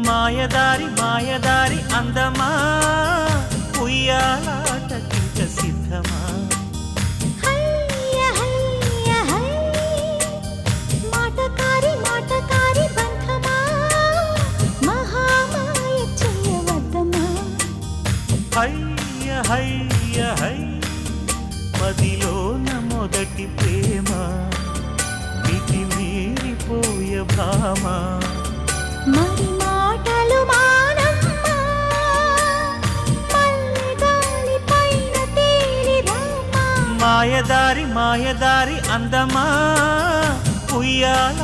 మాయదారి మాయదారి అందమా ఉయ్యాలాటకింక సిద్ధమా మాటకారి మాటకారి బంధమా మహామాయ చెయ్యవద్దమా హయ్య హయ్య హై మదిలోన మొదటి ప్రేమ మితి మీరిపోయ భామ మరి మాటలు మానమ్మా మల్లె గాలి పైన తేలి రామా మాయదారి మాయదారి అందమా ఉయ్యాల